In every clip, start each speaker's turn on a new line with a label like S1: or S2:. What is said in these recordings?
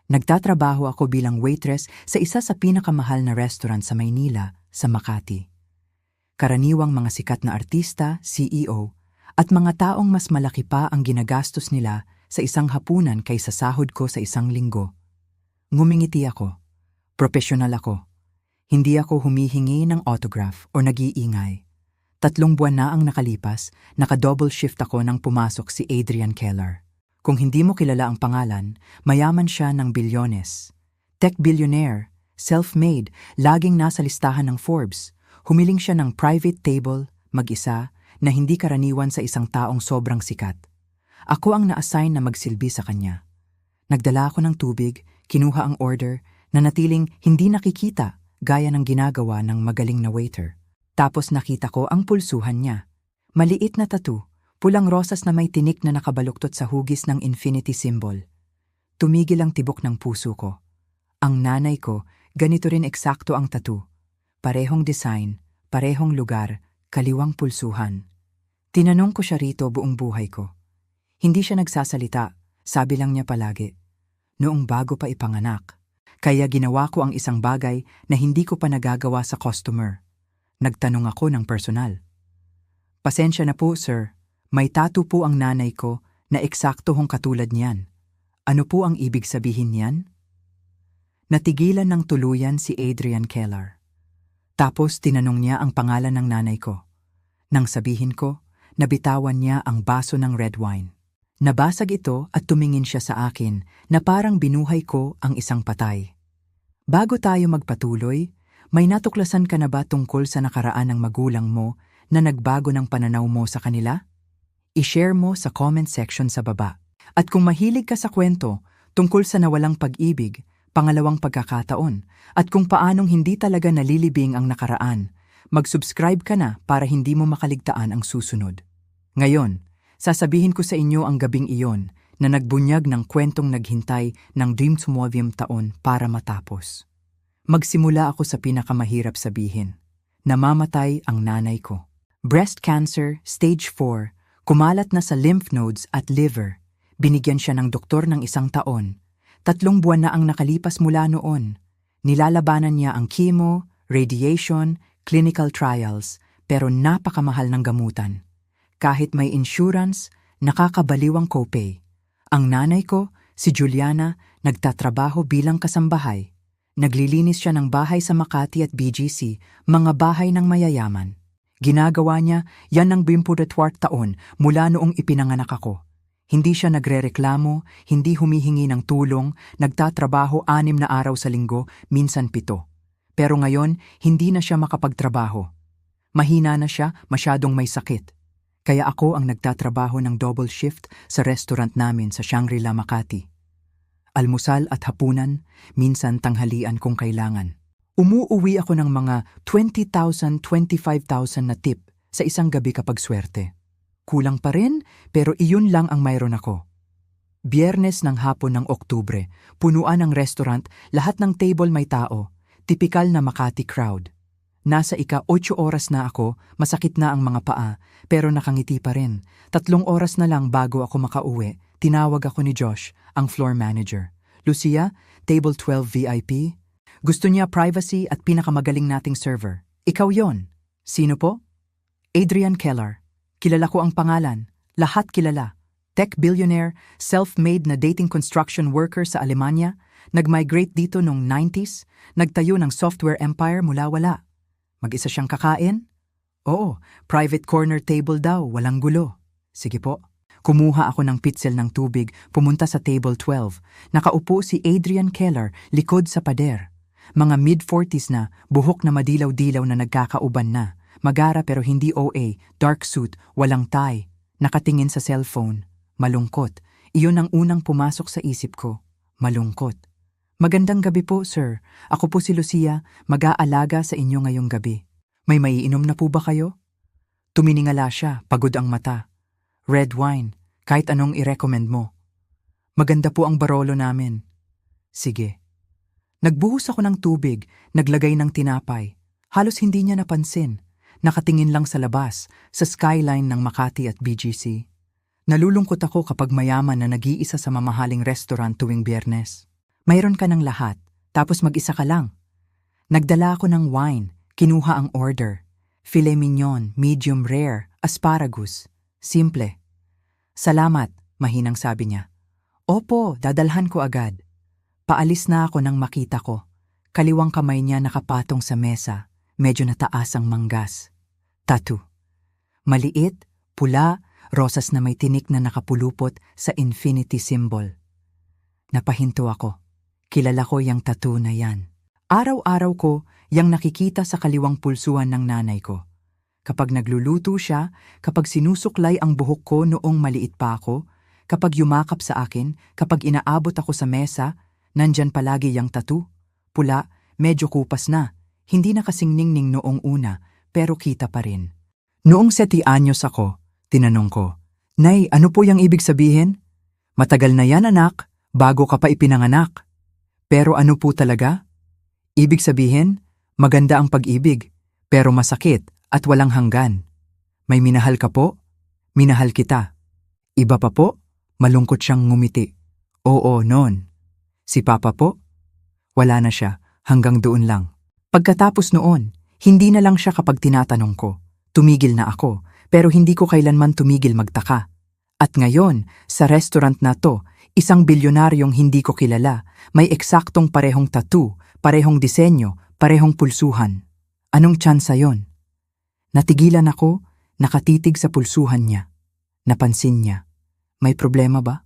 S1: Nagtatrabaho ako bilang waitress sa isa sa pinakamahal na restaurant sa Maynila, sa Makati. Karaniwang mga sikat na artista, CEO, at mga taong mas malaki pa ang ginagastos nila sa isang hapunan kaysa sahod ko sa isang linggo. Ngumingiti ako. Profesional ako. Hindi ako humihingi ng autograph o nag-iingay. 3 buwan na ang nakalipas, naka-double shift ako nang pumasok si Adrian Keller. Kung hindi mo kilala ang pangalan, mayaman siya ng bilyones. Tech billionaire, self-made, laging nasa listahan ng Forbes. Humiling siya ng private table, mag-isa, na hindi karaniwan sa isang taong sobrang sikat. Ako ang na-assign na magsilbi sa kanya. Nagdala ako ng tubig, kinuha ang order, na natiling hindi nakikita gaya ng ginagawa ng magaling na waiter. Tapos nakita ko ang pulsuhan niya. Maliit na tattoo, pulang rosas na may tinik na nakabaluktot sa hugis ng infinity symbol. Tumigil ang tibok ng puso ko. Ang nanay ko, ganito rin eksakto ang tattoo. Parehong design, parehong lugar, kaliwang pulsuhan. Tinanong ko siya rito buong buhay ko. Hindi siya nagsasalita, sabi lang niya palagi. Noong bago pa ipanganak. Kaya ginawa ko ang isang bagay na hindi ko pa nagagawa sa customer. Nagtanong ako ng personal. Pasensya na po, sir. May tattoo po ang nanay ko na eksakto hong katulad niyan. Ano po ang ibig sabihin niyan? Natigilan ng tuluyan si Adrian Keller. Tapos tinanong niya ang pangalan ng nanay ko. Nang sabihin ko, nabitawan niya ang baso ng red wine. Nabasag ito at tumingin siya sa akin na parang binuhay ko ang isang patay. Bago tayo magpatuloy, may natuklasan ka na ba tungkol sa nakaraan ng magulang mo na nagbago ng pananaw mo sa kanila? I-share mo sa comment section sa baba. At kung mahilig ka sa kwento tungkol sa nawalang pag-ibig, pangalawang pagkakataon, at kung paanong hindi talaga nalilibing ang nakaraan, mag-subscribe ka na para hindi mo makaligtaan ang susunod. Ngayon, sasabihin ko sa inyo ang gabing iyon na nagbunyag ng kwentong naghintay ng Dream Tumwavium taon para matapos. Magsimula ako sa pinakamahirap sabihin. Namamatay ang nanay ko. Breast cancer, stage 4, kumalat na sa lymph nodes at liver. Binigyan siya ng doktor ng 1 taon. 3 buwan na ang nakalipas mula noon. Nilalabanan niya ang chemo, radiation, clinical trials, pero napakamahal ng gamutan. Kahit may insurance, nakakabaliw ang copay. Ang nanay ko, si Juliana, nagtatrabaho bilang kasambahay. Naglilinis siya ng bahay sa Makati at BGC, mga bahay ng mayayaman. Ginagawa niya yan ng 24 taon mula noong ipinanganak ako. Hindi siya nagrereklamo, hindi humihingi ng tulong, nagtatrabaho 6 na araw sa linggo, minsan 7. Pero ngayon, hindi na siya makapagtrabaho. Mahina na siya, masyadong may sakit. Kaya ako ang nagtatrabaho ng double shift sa restaurant namin sa Shangri-La, Makati. Almusal at hapunan, minsan tanghalian kung kailangan. Umuuwi ako ng mga 20,000, 25,000 na tip sa isang gabi kapag swerte. Kulang pa rin, pero iyon lang ang mayroon ako. Biyernes ng hapon ng Oktubre, punuan ang restaurant, lahat ng table may tao. Tipikal na Makati crowd. Nasa ika-8 oras na ako, masakit na ang mga paa, pero nakangiti pa rin. 3 oras na lang bago ako makauwi, tinawag ako ni Josh, ang floor manager. Lucia, table 12 VIP? Gusto niya privacy at pinakamagaling nating server. Ikaw yon. Sino po? Adrian Keller. Kilala ko ang pangalan. Lahat kilala. Tech billionaire, self-made na dating construction worker sa Alemanya, nag-migrate dito noong 90s, nagtayo ng software empire mula wala. Mag-isa siyang kakain? Oo, private corner table daw, walang gulo. Sige po. Kumuha ako ng pitsil ng tubig, pumunta sa table 12. Nakaupo si Adrian Keller, likod sa pader. Mga mid-40s na, buhok na madilaw-dilaw na nagkakauban na. Magara pero hindi OA, dark suit, walang tie. Nakatingin sa cellphone. Malungkot. Iyon ang unang pumasok sa isip ko. Malungkot. Magandang gabi po, sir. Ako po si Lucia, mag-aalaga sa inyo ngayong gabi. May maiinom na po ba kayo? Tuminingala siya, pagod ang mata. Red wine, kahit anong i-recommend mo. Maganda po ang Barolo namin. Sige. Nagbuhos ako ng tubig, naglagay ng tinapay. Halos hindi niya napansin. Nakatingin lang sa labas, sa skyline ng Makati at BGC. Nalulungkot ako kapag mayaman na nag-iisa sa mamahaling restaurant tuwing Biyernes. Mayroon ka ng lahat, tapos mag-isa ka lang. Nagdala ako ng wine, kinuha ang order. Filet mignon, medium rare, asparagus. Simple. Salamat, mahinang sabi niya. Opo, dadalhan ko agad. Paalis na ako nang makita ko. Kaliwang kamay niya nakapatong sa mesa, medyo nataas ang manggas. Tattoo. Maliit, pula, rosas na may tinik na nakapulupot sa infinity symbol. Napahinto ako. Kilala ko yang tattoo na yan. Araw-araw ko yang nakikita sa kaliwang pulsuhan ng nanay ko. Kapag nagluluto siya, kapag sinusuklay ang buhok ko noong maliit pa ako, kapag yumakap sa akin, kapag inaabot ako sa mesa, nandyan palagi yang tattoo. Pula, medyo kupas na. Hindi na kasing ningning noong una, pero kita pa rin. Noong 7 anyos ako, tinanong ko, Nay, ano po yung ibig sabihin? Matagal na yan anak, bago ka pa ipinanganak. Pero ano po talaga? Ibig sabihin, maganda ang pag-ibig, pero masakit at walang hanggan. May minahal ka po? Minahal kita. Iba pa po? Malungkot siyang ngumiti. Oo, noon. Si Papa po? Wala na siya, hanggang doon lang. Pagkatapos noon, hindi na lang siya kapag tinatanong ko. Tumigil na ako, pero hindi ko kailanman tumigil magtaka. At ngayon, sa restaurant na to, isang bilyonaryong hindi ko kilala, may eksaktong parehong tattoo, parehong disenyo, parehong pulsuhan. Anong tsansa yon? Natigilan ako, nakatitig sa pulsuhan niya. Napansin niya. May problema ba?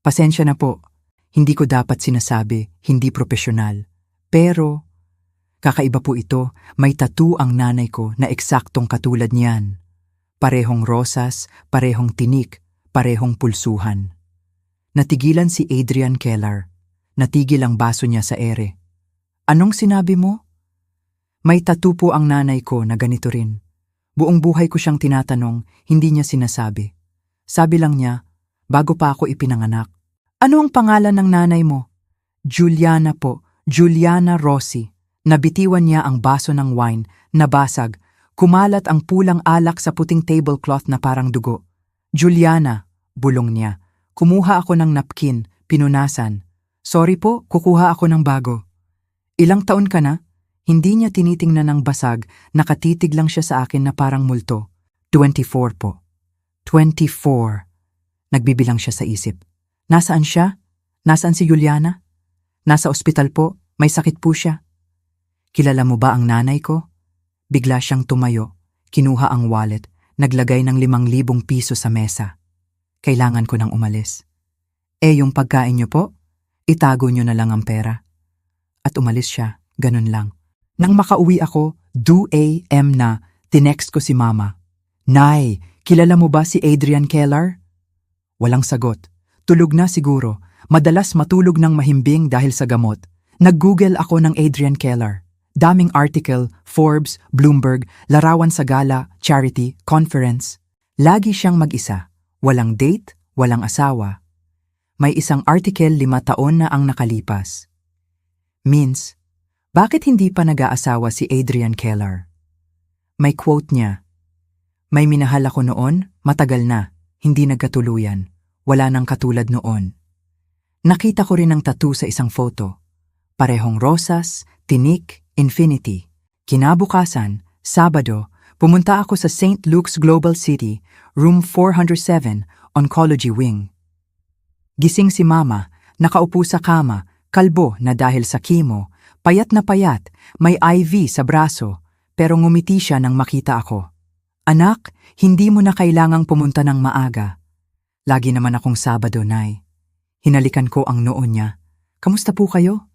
S1: Pasensya na po. Hindi ko dapat sinasabi, hindi profesional. Pero, kakaiba po ito, may tattoo ang nanay ko na eksaktong katulad niyan. Parehong rosas, parehong tinik, parehong pulsuhan. Natigilan si Adrian Keller. Natigil ang baso niya sa ere. Anong sinabi mo? May tattoo po ang nanay ko na ganito rin. Buong buhay ko siyang tinatanong, hindi niya sinasabi. Sabi lang niya, bago pa ako ipinanganak. Ano ang pangalan ng nanay mo? Juliana po, Juliana Rossi. Nabitiwan niya ang baso ng wine, nabasag, kumalat ang pulang alak sa puting tablecloth na parang dugo. Juliana, bulong niya. Kumuha ako ng napkin, pinunasan. Sorry po, kukuha ako ng bago. Ilang taon ka na? Hindi niya tinitingnan ng basag, nakatitig lang siya sa akin na parang multo. 24 po. 24. Nagbibilang siya sa isip. Nasaan siya? Nasaan si Juliana? Nasa ospital po, may sakit po siya. Kilala mo ba ang nanay ko? Bigla siyang tumayo, kinuha ang wallet, naglagay ng 5,000 piso sa mesa. Kailangan ko nang umalis. Yung pagkain niyo po? Itago niyo na lang ang pera. At umalis siya, ganun lang. Nang makauwi ako, 2 a.m. na, tinext ko si Mama. Nay, kilala mo ba si Adrian Keller? Walang sagot. Tulog na siguro. Madalas matulog ng mahimbing dahil sa gamot. Nag-Google ako ng Adrian Keller. Daming article, Forbes, Bloomberg, larawan sa gala, charity, conference. Lagi siyang mag-isa. Walang date, walang asawa. May isang article 5 taon na ang nakalipas. Means, bakit hindi pa nag-aasawa si Adrian Keller? May quote niya. May minahal ako noon, matagal na, hindi nagkatuluyan. Wala nang katulad noon. Nakita ko rin ang tattoo sa isang photo. Parehong rosas, tinik, infinity. Kinabukasan, Sabado, pumunta ako sa St. Luke's Global City, room 407, Oncology Wing. Gising si Mama, nakaupo sa kama, kalbo na dahil sa chemo, payat na payat, may IV sa braso, pero ngumiti siya nang makita ako. Anak, hindi mo na kailangang pumunta ng maaga. Lagi naman akong Sabado, Nay. Hinalikan ko ang noo niya. Kamusta po kayo?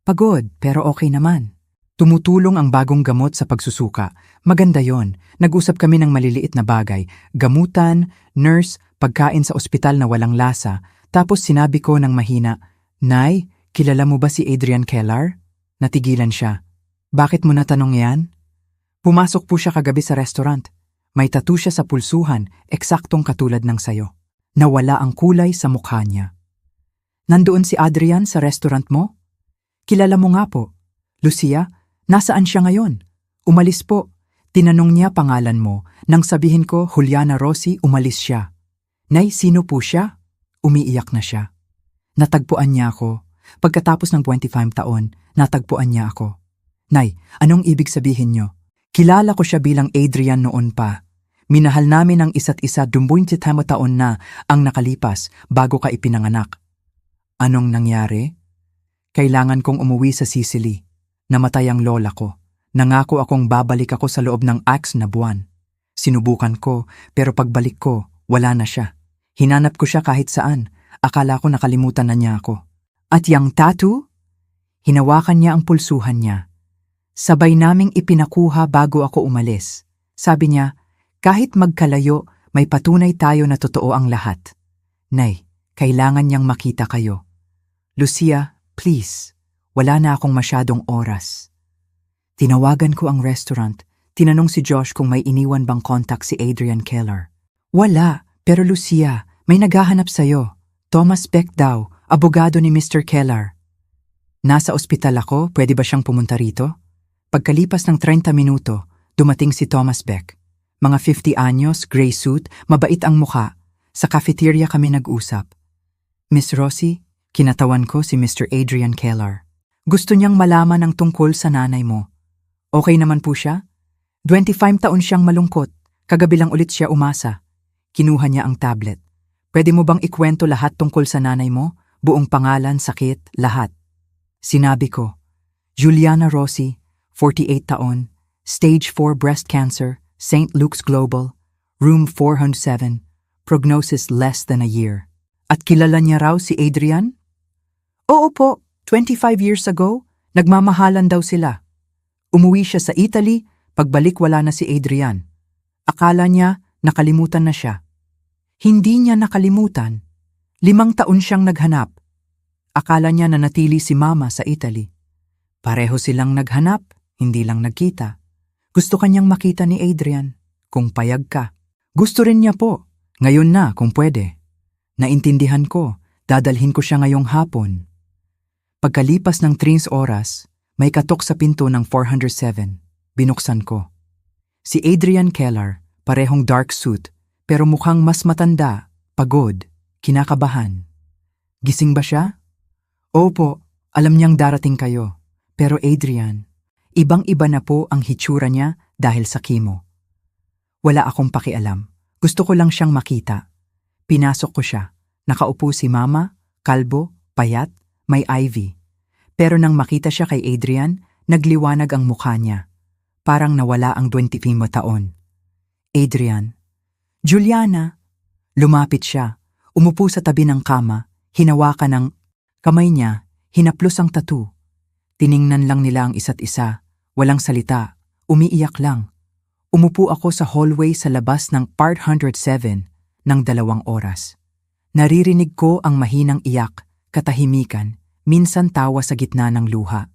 S1: Pagod, pero okay naman. Tumutulong ang bagong gamot sa pagsusuka. Maganda yon. Nag-usap kami ng maliliit na bagay. Gamutan, nurse, pagkain sa ospital na walang lasa. Tapos sinabi ko ng mahina, Nay, kilala mo ba si Adrian Keller? Natigilan siya. Bakit mo natanong yan? Pumasok po siya kagabi sa restaurant. May tattoo siya sa pulsuhan, eksaktong katulad ng sayo. Nawala ang kulay sa mukha niya. Nandoon si Adrian sa restaurant mo? Kilala mo nga po. Lucia, nasaan siya ngayon? Umalis po. Tinanong niya pangalan mo. Nang sabihin ko, Juliana Rossi, umalis siya. Nay, sino po siya? Umiiyak na siya. Natagpuan niya ako. Pagkatapos ng 25 taon, natagpuan niya ako. Nay, anong ibig sabihin niyo? Kilala ko siya bilang Adrian noon pa. Minahal namin ang isa't isa 25 taon na ang nakalipas bago ka ipinanganak. Anong nangyari? Kailangan kong umuwi sa Sicily. Namatay ang lola ko. Nangako akong babalik ako sa loob ng 6 na buwan. Sinubukan ko, pero pagbalik ko, wala na siya. Hinanap ko siya kahit saan. Akala ko nakalimutan na niya ako. At yang tattoo? Hinawakan niya ang pulsuhan niya. Sabay naming ipinakuha bago ako umalis. Sabi niya, kahit magkalayo, may patunay tayo na totoo ang lahat. Nay, kailangan niyang makita kayo. Lucia, please, wala na akong masyadong oras. Tinawagan ko ang restaurant. Tinanong si Josh kung may iniwan bang contact si Adrian Keller. Wala, pero Lucia, may naghahanap sa'yo. Thomas Beck daw, abogado ni Mr. Keller. Nasa ospital ako, pwede ba siyang pumunta rito? Pagkalipas ng 30 minuto, dumating si Thomas Beck. Mga 50 anyos, gray suit, mabait ang mukha. Sa cafeteria kami nag-usap. Miss Rosie, kinatawan ko si Mr. Adrian Keller. Gusto niyang malaman ang tungkol sa nanay mo. Okay naman po siya? 25 taon siyang malungkot. Kagabi lang ulit siya umasa. Kinuha niya ang tablet. Pwede mo bang ikwento lahat tungkol sa nanay mo? Buong pangalan, sakit, lahat. Sinabi ko, Juliana Rossi, 48 taon, stage 4 breast cancer, St. Luke's Global, room 407, prognosis less than a year. At kilala niya raw si Adrian? Oo po, 25 years ago, nagmamahalan daw sila. Umuwi siya sa Italy, pagbalik wala na si Adrian. Akala niya nakalimutan na siya. Hindi niya nakalimutan. 5 taon siyang naghanap. Akala niya na natili si Mama sa Italy. Pareho silang naghanap, hindi lang nagkita. Gusto kanyang makita ni Adrian, kung payag ka. Gusto rin niya po, ngayon na kung pwede. Naintindihan ko, dadalhin ko siya ngayong hapon. Pagkalipas ng 3 oras, may katok sa pinto ng 407. Binuksan ko. Si Adrian Keller, parehong dark suit, pero mukhang mas matanda, pagod, kinakabahan. Gising ba siya? Opo, alam niyang darating kayo. Pero Adrian, ibang-iba na po ang hitsura niya dahil sa chemo. Wala akong pakialam. Gusto ko lang siyang makita. Pinasok ko siya. Nakaupo si Mama, kalbo, payat, may ivy. Pero nang makita siya kay Adrian, nagliwanag ang mukha niya. Parang nawala ang 25 taon. Adrian. Juliana. Lumapit siya. Umupo sa tabi ng kama. Hinawakan ng kamay niya. Hinaplos ang tattoo. Tiningnan lang nila ang isa't isa. Walang salita. Umiiyak lang. Umupo ako sa hallway sa labas ng Part 107 ng 2 oras. Naririnig ko ang mahinang iyak, katahimikan, minsan tawa sa gitna ng luha.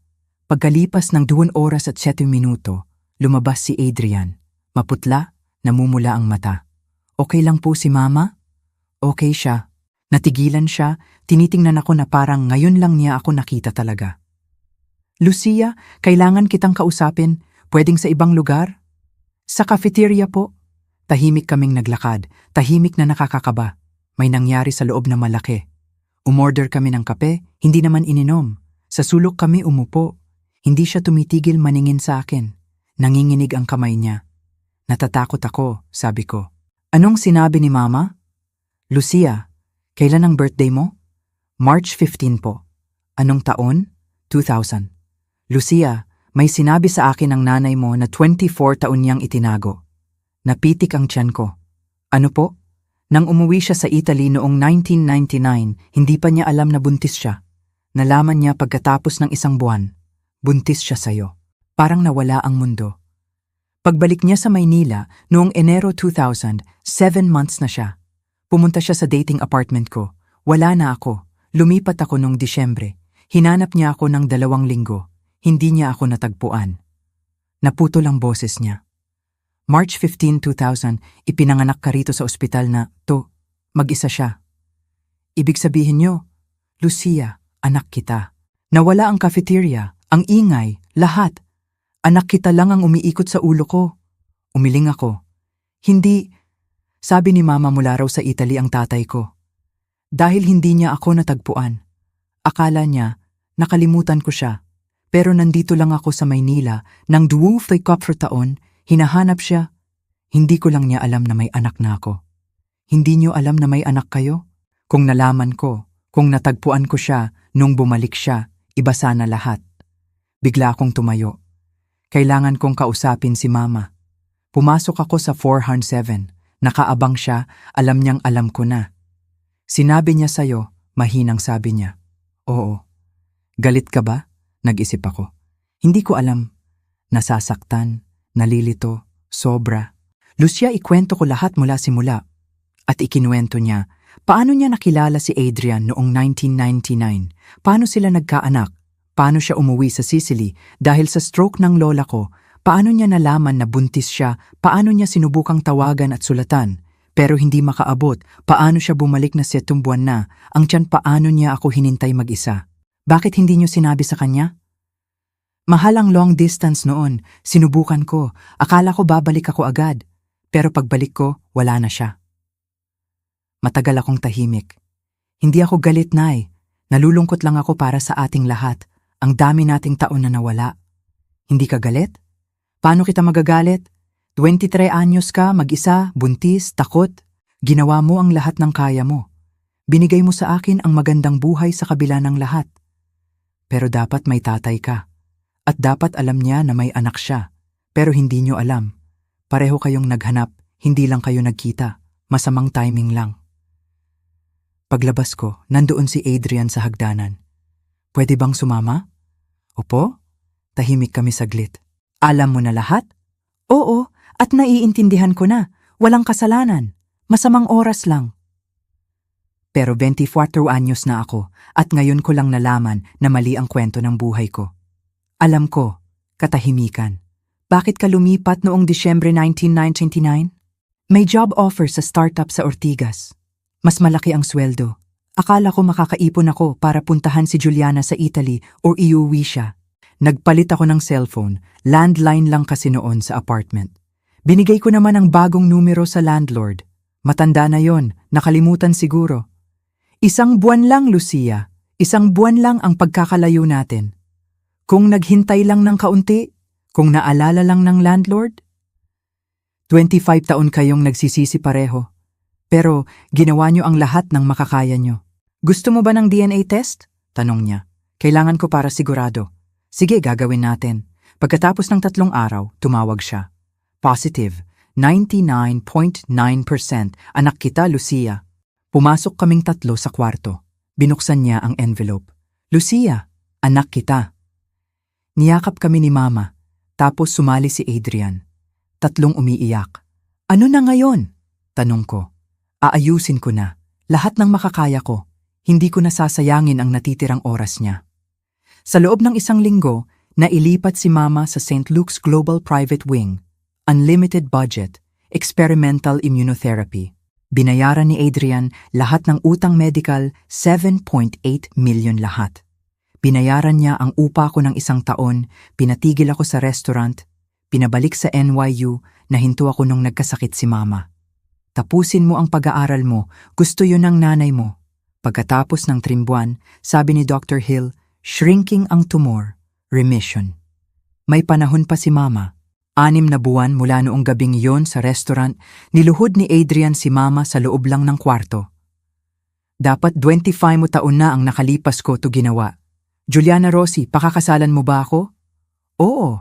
S1: Pagkalipas ng 2 oras at 7 minuto, lumabas si Adrian. Maputla, namumula ang mata. Okay lang po si Mama? Okay siya. Natigilan siya, tinitingnan ako na parang ngayon lang niya ako nakita talaga. Lucia, kailangan kitang kausapin. Pwedeng sa ibang lugar? Sa cafeteria po. Tahimik kaming naglakad, tahimik na nakakakaba. May nangyari sa loob na malaki. Umorder kami ng kape, hindi naman ininom. Sa sulok kami umupo. Hindi siya tumitigil maningin sa akin. Nanginginig ang kamay niya. Natatakot ako, sabi ko. Anong sinabi ni Mama? Lucia, kailan ang birthday mo? March 15 po. Anong taon? 2000. Lucia, may sinabi sa akin ng nanay mo na 24 taon niyang itinago. Napitik ang tiyan ko. Ano po? Nang umuwi siya sa Italy noong 1999, hindi pa niya alam na buntis siya. Nalaman niya pagkatapos ng 1 buwan. Buntis siya sa'yo. Parang nawala ang mundo. Pagbalik niya sa Maynila noong Enero 2000, 7 months na siya. Pumunta siya sa dating apartment ko. Wala na ako. Lumipat ako noong Disyembre. Hinanap niya ako ng 2 linggo. Hindi niya ako natagpuan. Naputol ang boses niya. March 15, 2000, ipinanganak ka rito sa ospital na mag-isa siya. Ibig sabihin niyo, Lucia, anak kita. Nawala ang cafeteria, ang ingay, lahat. Anak kita lang ang umiikot sa ulo ko. Umiling ako. Hindi, sabi ni Mama mula raw sa Italy ang tatay ko. Dahil hindi niya ako natagpuan. Akala niya nakalimutan ko siya. Pero nandito lang ako sa Maynila, nang duwuftay kapro taon, hinahanap siya. Hindi ko lang niya alam na may anak na ako. Hindi niyo alam na may anak kayo? Kung nalaman ko, kung natagpuan ko siya, nung bumalik siya, iba sana lahat. Bigla akong tumayo. Kailangan kong kausapin si Mama. Pumasok ako sa 407. Nakaabang siya, alam niyang alam ko na. Sinabi niya sa'yo, mahinang sabi niya. Oo. Galit ka ba? Nag-isip ako. Hindi ko alam. Nasasaktan, nalilito, sobra. Lucia, ikwento ko lahat mula simula. At ikinuwento niya, paano niya nakilala si Adrian noong 1999? Paano sila nagkaanak? Paano siya umuwi sa Sicily dahil sa stroke ng lola ko? Paano niya nalaman na buntis siya? Paano niya sinubukang tawagan at sulatan? Pero hindi makaabot. Paano siya bumalik na 7 buwan na? Ang tiyan, paano niya ako hinintay mag-isa? Bakit hindi niyo sinabi sa kanya? Mahal ang long distance noon. Sinubukan ko. Akala ko babalik ako agad. Pero pagbalik ko, wala na siya. Matagal akong tahimik. Hindi ako galit, Nay. Nalulungkot lang ako para sa ating lahat. Ang dami nating taon na nawala. Hindi ka galit? Paano kita magagalit? 23 anyos ka, mag-isa, buntis, takot. Ginawa mo ang lahat ng kaya mo. Binigay mo sa akin ang magandang buhay sa kabila ng lahat. Pero dapat may tatay ka. At dapat alam niya na may anak siya. Pero hindi niyo alam. Pareho kayong naghanap, hindi lang kayo nagkita. Masamang timing lang. Paglabas ko, nandoon si Adrian sa hagdanan. Pwede bang sumama? Opo? Tahimik kami saglit. Alam mo na lahat? Oo, at naiintindihan ko na. Walang kasalanan. Masamang oras lang. Pero 24 anyos na ako at ngayon ko lang nalaman na mali ang kwento ng buhay ko. Alam ko, katahimikan. Bakit ka lumipat noong Disyembre 1999? May job offer sa startup sa Ortigas. Mas malaki ang sweldo. Akala ko makakaipon ako para puntahan si Juliana sa Italy o iuwi siya. Nagpalit ako ng cellphone, landline lang kasi noon sa apartment. Binigay ko naman ang bagong numero sa landlord. Matanda na yon, nakalimutan siguro. 1 buwan lang, Lucia. 1 buwan lang ang pagkakalayo natin. Kung naghintay lang ng kaunti, kung naalala lang ng landlord. 25 taon kayong nagsisisi pareho. Pero ginawa niyo ang lahat ng makakaya niyo. Gusto mo ba ng DNA test? Tanong niya. Kailangan ko para sigurado. Sige, gagawin natin. Pagkatapos ng 3 araw, tumawag siya. Positive, 99.9%. Anak kita, Lucia. Pumasok kaming 3 sa kwarto. Binuksan niya ang envelope. Lucia, anak kita. Niyakap kami ni Mama. Tapos sumali si Adrian. 3 umiiyak. Ano na ngayon? Tanong ko. Aayusin ko na. Lahat ng makakaya ko. Hindi ko nasasayangin ang natitirang oras niya. Sa loob ng 1 linggo, nailipat si Mama sa St. Luke's Global Private Wing. Unlimited budget, experimental immunotherapy. Binayaran ni Adrian lahat ng utang medical, 7.8 million lahat. Binayaran niya ang upa ko ng 1 taon, pinatigil ako sa restaurant, pinabalik sa NYU, nahinto ako nung nagkasakit si Mama. Tapusin mo ang pag-aaral mo, gusto yun ng nanay mo. Pagkatapos ng 3 buwan, sabi ni Dr. Hill, shrinking ang tumor, remission. May panahon pa si Mama. 6 na buwan mula noong gabing yon sa restaurant, niluhod ni Adrian si Mama sa loob lang ng kwarto. Dapat 25 mo taon na ang nakalipas ko to ginawa. Juliana Rossi, pakakasalan mo ba ako? Oo.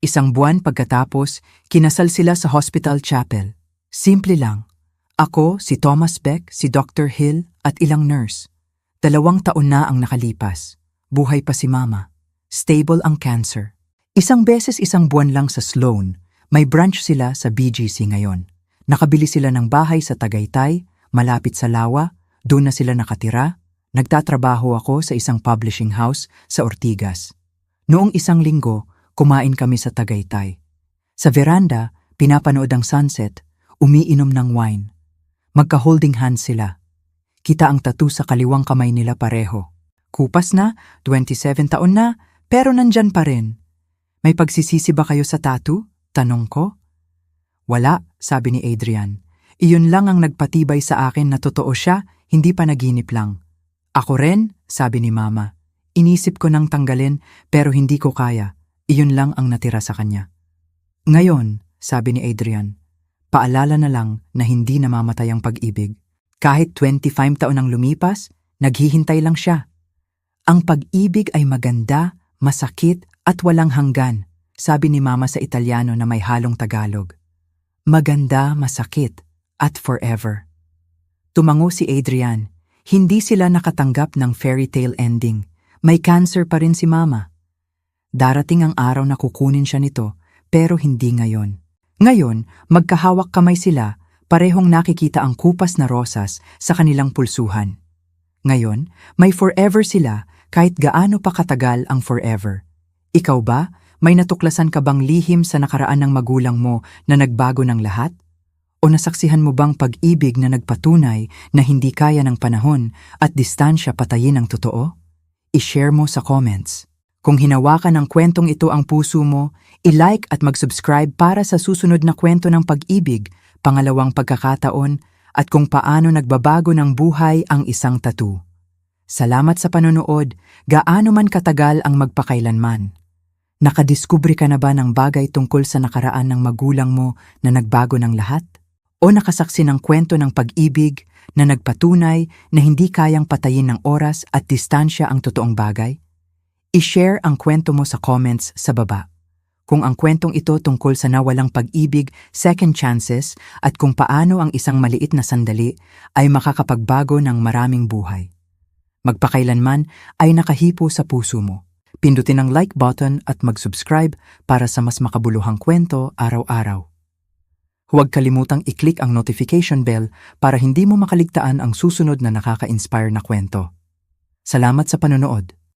S1: 1 buwan pagkatapos, kinasal sila sa hospital chapel. Simple lang. Ako, si Thomas Beck, si Dr. Hill at ilang nurse. 2 taon na ang nakalipas. Buhay pa si Mama. Stable ang cancer. 1 beses 1 buwan lang sa Sloan. May branch sila sa BGC ngayon. Nakabili sila ng bahay sa Tagaytay, malapit sa Lawa, doon na sila nakatira. Nagtatrabaho ako sa isang publishing house sa Ortigas. Noong 1 linggo, kumain kami sa Tagaytay. Sa veranda, pinapanood ang sunset, umiinom ng wine. Magka-holding hands sila. Kita ang tattoo sa kaliwang kamay nila pareho. Kupas na, 27 taon na, pero nandyan pa rin. May pagsisisi ba kayo sa tattoo? Tanong ko. Wala, sabi ni Adrian. Iyon lang ang nagpatibay sa akin na totoo siya, hindi pa naginip lang. Ako rin, sabi ni Mama. Inisip ko nang tanggalin pero hindi ko kaya. Iyon lang ang natira sa kanya. Ngayon, sabi ni Adrian, paalala na lang na hindi namamatay ang pag-ibig. Kahit 25 taon ang lumipas, naghihintay lang siya. Ang pag-ibig ay maganda, masakit at walang hanggan, sabi ni Mama sa Italiano na may halong Tagalog. Maganda, masakit at forever. Tumango si Adrian. Hindi sila nakatanggap ng fairy tale ending. May cancer pa rin si Mama. Darating ang araw na kukunin siya nito, pero hindi ngayon. Ngayon, magkahawak kamay sila, parehong nakikita ang kupas na rosas sa kanilang pulsuhan. Ngayon, may forever sila kahit gaano pa katagal ang forever. Ikaw ba, may natuklasan ka bang lihim sa nakaraan ng magulang mo na nagbago ng lahat? O nasaksihan mo bang pag-ibig na nagpatunay na hindi kaya ng panahon at distansya patayin ang totoo? I-share mo sa comments. Kung hinawakan ng kwentong ito ang puso mo, i-like at mag-subscribe para sa susunod na kwento ng pag-ibig, pangalawang pagkakataon, at kung paano nagbabago ng buhay ang isang tattoo. Salamat sa panonood, gaano man katagal ang magpakailanman. Nakadiskubre ka na ba ng bagay tungkol sa nakaraan ng magulang mo na nagbago ng lahat? O nakasaksi ng kwento ng pag-ibig na nagpatunay na hindi kayang patayin ng oras at distansya ang totoong bagay? I-share ang kwento mo sa comments sa baba. Kung ang kwentong ito tungkol sa nawalang pag-ibig, second chances, at kung paano ang isang maliit na sandali ay makakapagbago ng maraming buhay. Magpakailanman ay nakahipo sa puso mo. Pindutin ang like button at mag-subscribe para sa mas makabuluhang kwento araw-araw. Huwag kalimutang i-click ang notification bell para hindi mo makaligtaan ang susunod na nakaka-inspire na kwento. Salamat sa panonood.